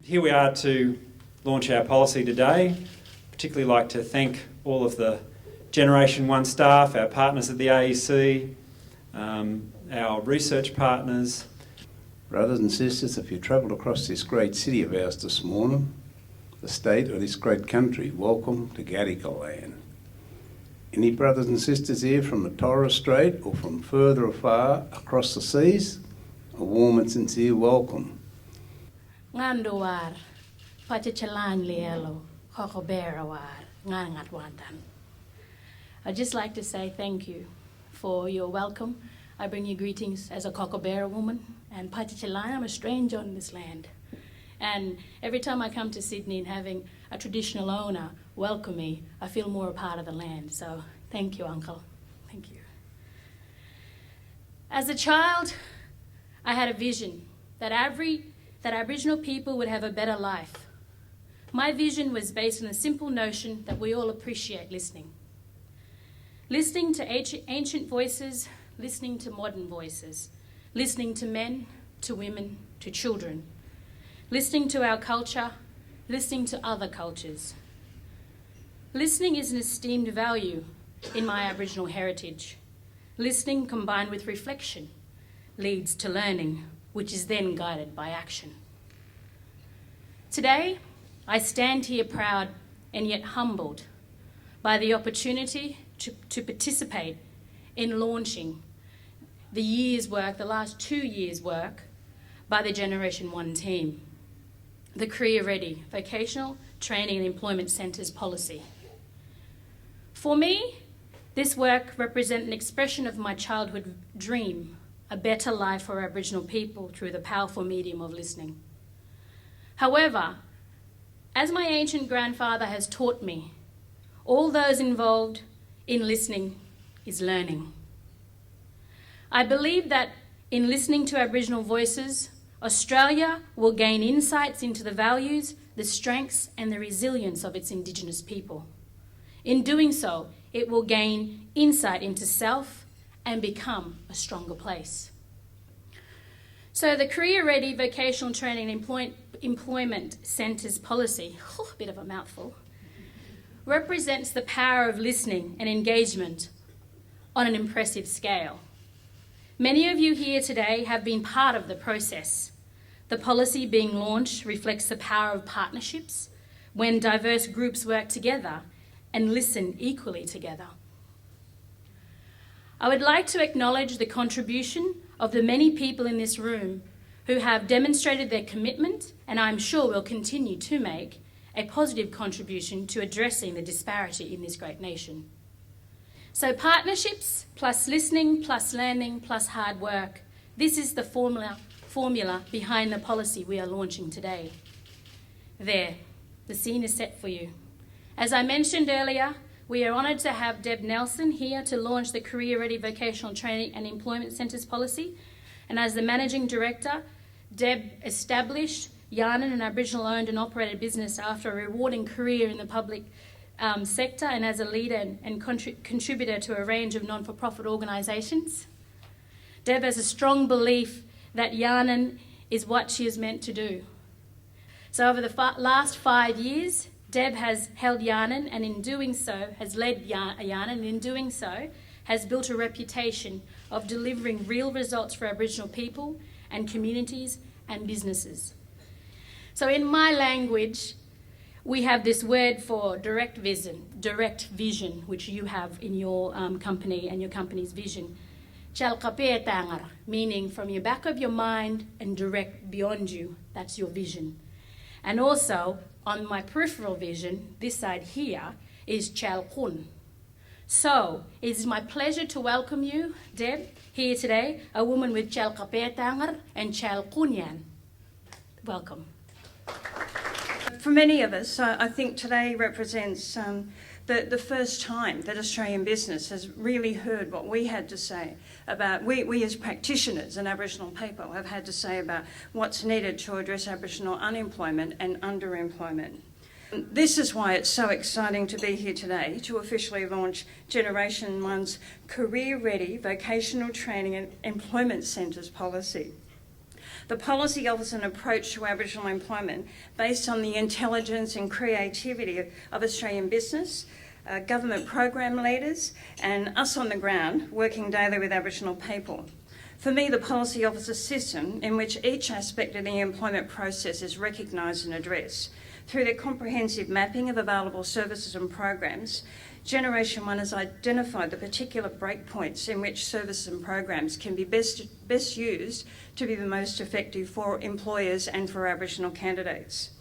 here we are to launch our policy today. Particularly like to thank all of the GenerationOne staff, our partners at the AEC, our research partners. Brothers and sisters, if you travelled across this great city of ours this morning, the state of this great country, welcome to Gadigal land. Any brothers and sisters here from the Torres Strait or from further afar across the seas, a warm and sincere welcome. Nganduar, pachichalan lielo, kokoberawar, ngangatwantan. I'd just like to say thank you for your welcome. I bring you greetings as a Cockabera woman, and Pachichalan, I'm a stranger on this land. And every time I come to Sydney and having a traditional owner welcome me, I feel more a part of the land. So thank you, Uncle. Thank you. As a child, I had a vision that Aboriginal people would have a better life. My vision was based on the simple notion that we all appreciate listening. Listening to ancient voices, listening to modern voices, listening to men, to women, to children, listening to our culture, listening to other cultures. Listening is an esteemed value in my Aboriginal heritage. Listening combined with reflection leads to learning, which is then guided by action. Today, I stand here proud and yet humbled by the opportunity to participate in launching the last 2 years' work by the GenerationOne team, the Career Ready Vocational Training and Employment Centres policy. For me, this work represents an expression of my childhood dream, a better life for Aboriginal people through the powerful medium of listening. However, as my ancient grandfather has taught me, all those involved in listening is learning. I believe that in listening to Aboriginal voices, Australia will gain insights into the values, the strengths and the resilience of its Indigenous people. In doing so, it will gain insight into self and become a stronger place. So the Career Ready Vocational Training and Employment Centres policy, a bit of a mouthful, represents the power of listening and engagement on an impressive scale. Many of you here today have been part of the process. The policy being launched reflects the power of partnerships when diverse groups work together and listen equally together. I would like to acknowledge the contribution of the many people in this room who have demonstrated their commitment, and I'm sure will continue to make, a positive contribution to addressing the disparity in this great nation. So partnerships plus listening plus learning plus hard work, this is the formula behind the policy we are launching today. There, the scene is set for you. As I mentioned earlier, we are honoured to have Deb Nelson here to launch the Career Ready Vocational Training and Employment Centres policy. And as the Managing Director, Deb established Yaama, an Aboriginal-owned and operated business after a rewarding career in the public sector and as a leader and contributor to a range of non-for-profit organisations. Deb has a strong belief that Yaama is what she is meant to do. So over the last 5 years, Deb has held Yaama and in doing so has led Yaama and in doing so has built a reputation of delivering real results for Aboriginal people and communities and businesses. So in my language, we have this word for direct vision, which you have in your company and your company's vision. Chalkapetangar, meaning from your back of your mind and direct beyond you, that's your vision. And also, on my peripheral vision, this side here, is Chalkun. So, it is my pleasure to welcome you, Deb, here today, a woman with Chalkapetangar and Chalkunyan. Welcome. For many of us, I think today represents the first time that Australian business has really heard what we had to say about, we as practitioners and Aboriginal people have had to say about what's needed to address Aboriginal unemployment and underemployment. This is why it's so exciting to be here today to officially launch GenerationOne's Career Ready Vocational Training and Employment Centres policy. The policy offers an approach to Aboriginal employment based on the intelligence and creativity of Australian business, government program leaders, and us on the ground working daily with Aboriginal people. For me, the policy offers a system in which each aspect of the employment process is recognised and addressed. Through the comprehensive mapping of available services and programs, GenerationOne has identified the particular breakpoints in which services and programs can be best used to be the most effective for employers and for Aboriginal candidates.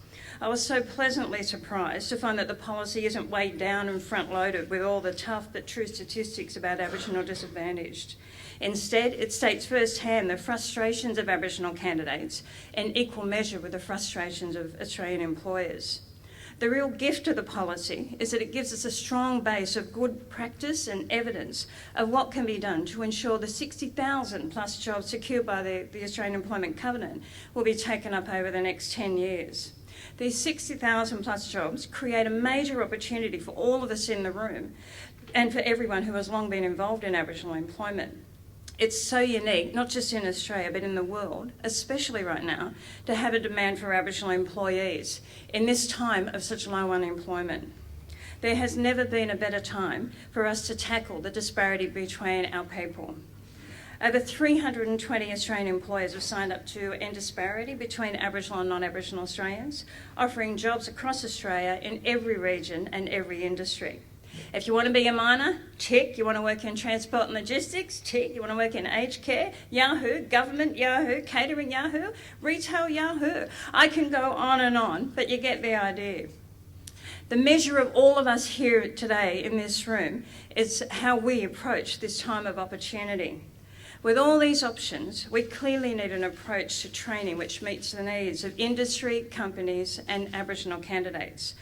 I was so pleasantly surprised to find that the policy isn't weighed down and front-loaded with all the tough but true statistics about Aboriginal disadvantaged. Instead, it states firsthand the frustrations of Aboriginal candidates in equal measure with the frustrations of Australian employers. The real gift of the policy is that it gives us a strong base of good practice and evidence of what can be done to ensure the 60,000 plus jobs secured by the Australian Employment Covenant will be taken up over the next 10 years. These 60,000 plus jobs create a major opportunity for all of us in the room and for everyone who has long been involved in Aboriginal employment. It's so unique, not just in Australia, but in the world, especially right now, to have a demand for Aboriginal employees in this time of such low unemployment. There has never been a better time for us to tackle the disparity between our people. Over 320 Australian employers have signed up to end disparity between Aboriginal and non-Aboriginal Australians, offering jobs across Australia in every region and every industry. If you want to be a miner, tick. You want to work in transport and logistics, tick. You want to work in aged care, Yahoo. Government, Yahoo. Catering, Yahoo. Retail, Yahoo. I can go on, but you get the idea. The measure of all of us here today in this room is how we approach this time of opportunity. With all these options, we clearly need an approach to training which meets the needs of industry, companies and Aboriginal candidates.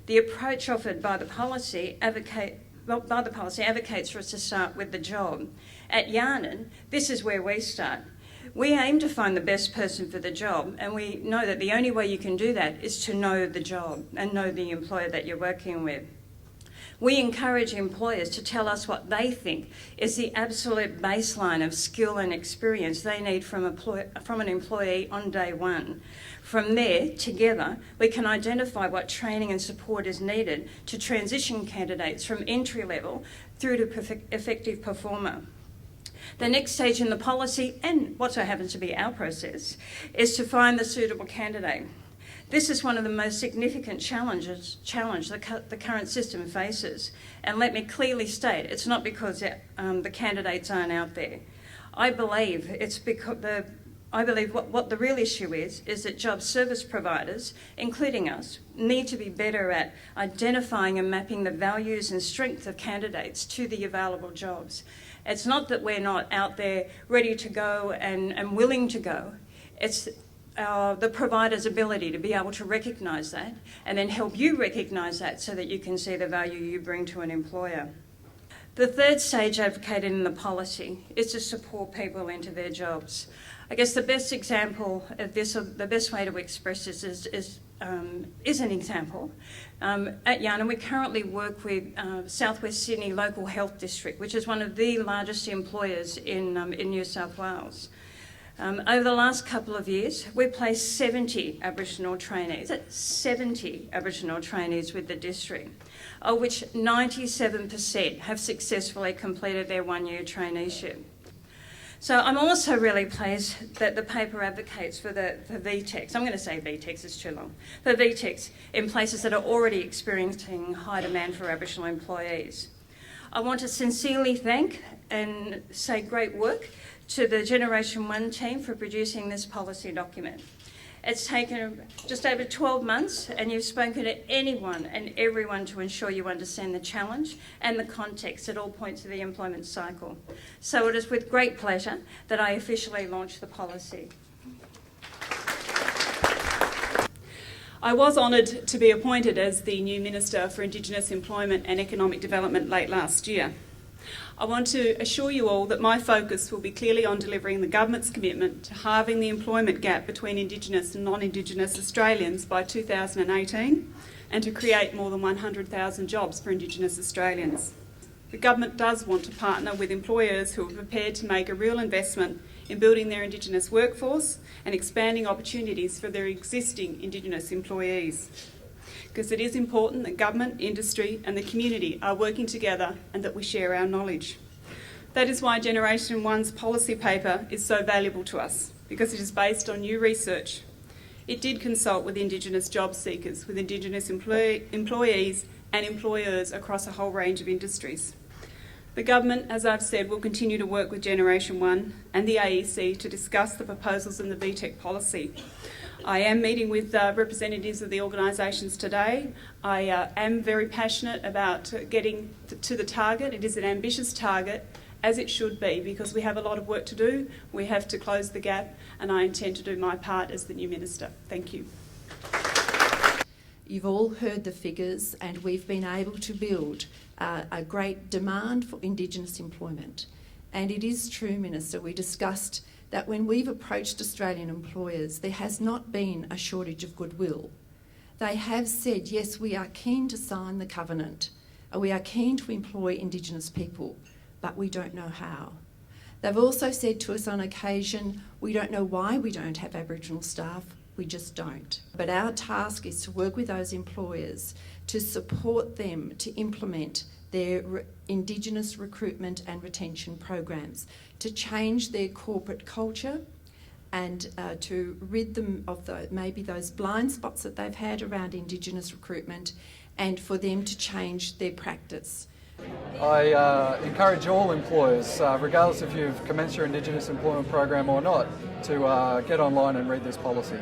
The approach offered by the policy advocates for us to start with the job. At Yaama, this is where we start. We aim to find the best person for the job, and we know that the only way you can do that is to know the job and know the employer that you're working with. We encourage employers to tell us what they think is the absolute baseline of skill and experience they need from an employee on day one. From there, together, we can identify what training and support is needed to transition candidates from entry level through to effective performer. The next stage in the policy, and what so happens to be our process, is to find the suitable candidate. This is one of the most significant challenges the current system faces. And let me clearly state, it's not because the candidates aren't out there. I believe it's because what the real issue is that job service providers, including us, need to be better at identifying and mapping the values and strengths of candidates to the available jobs. It's not that we're not out there ready to go and willing to go. It's the provider's ability to be able to recognise that and then help you recognise that so that you can see the value you bring to an employer. The third stage advocated in the policy is to support people into their jobs. I guess the best example of this, or the best way to express this is an example. At Yaama, we currently work with South West Sydney Local Health District, which is one of the largest employers in New South Wales. Over the last couple of years, we've placed 70 Aboriginal trainees, 70 Aboriginal trainees with the district, of which 97% have successfully completed their one-year traineeship. So I'm also really pleased that the paper advocates for VTECs, I'm going to say VTECs, it's too long, for VTECs in places that are already experiencing high demand for Aboriginal employees. I want to sincerely thank and say great work to the GenerationOne team for producing this policy document. It's taken just over 12 months and you've spoken to anyone and everyone to ensure you understand the challenge and the context at all points of the employment cycle. So it is with great pleasure that I officially launch the policy. I was honoured to be appointed as the new Minister for Indigenous Employment and Economic Development late last year. I want to assure you all that my focus will be clearly on delivering the government's commitment to halving the employment gap between Indigenous and non-Indigenous Australians by 2018 and to create more than 100,000 jobs for Indigenous Australians. The government does want to partner with employers who are prepared to make a real investment in building their Indigenous workforce and expanding opportunities for their existing Indigenous employees. Because it is important that government, industry and the community are working together and that we share our knowledge. That is why GenerationOne's policy paper is so valuable to us, because it is based on new research. It did consult with Indigenous job seekers, with Indigenous employees and employers across a whole range of industries. The government, as I've said, will continue to work with GenerationOne and the AEC to discuss the proposals in the VTEC policy. I am meeting with representatives of the organisations today. I am very passionate about getting to the target. It is an ambitious target, as it should be, because we have a lot of work to do. We have to close the gap, and I intend to do my part as the new Minister. Thank you. You've all heard the figures, and we've been able to build a great demand for Indigenous employment. And it is true, Minister, we discussed that when we've approached Australian employers, there has not been a shortage of goodwill. They have said, yes, we are keen to sign the covenant, we are keen to employ Indigenous people, but we don't know how. They've also said to us on occasion, we don't know why we don't have Aboriginal staff, we just don't. But our task is to work with those employers to support them to implement their Indigenous recruitment and retention programs, to change their corporate culture and to rid them of maybe those blind spots that they've had around Indigenous recruitment, and for them to change their practice. I encourage all employers, regardless if you've commenced your Indigenous employment program or not, to get online and read this policy.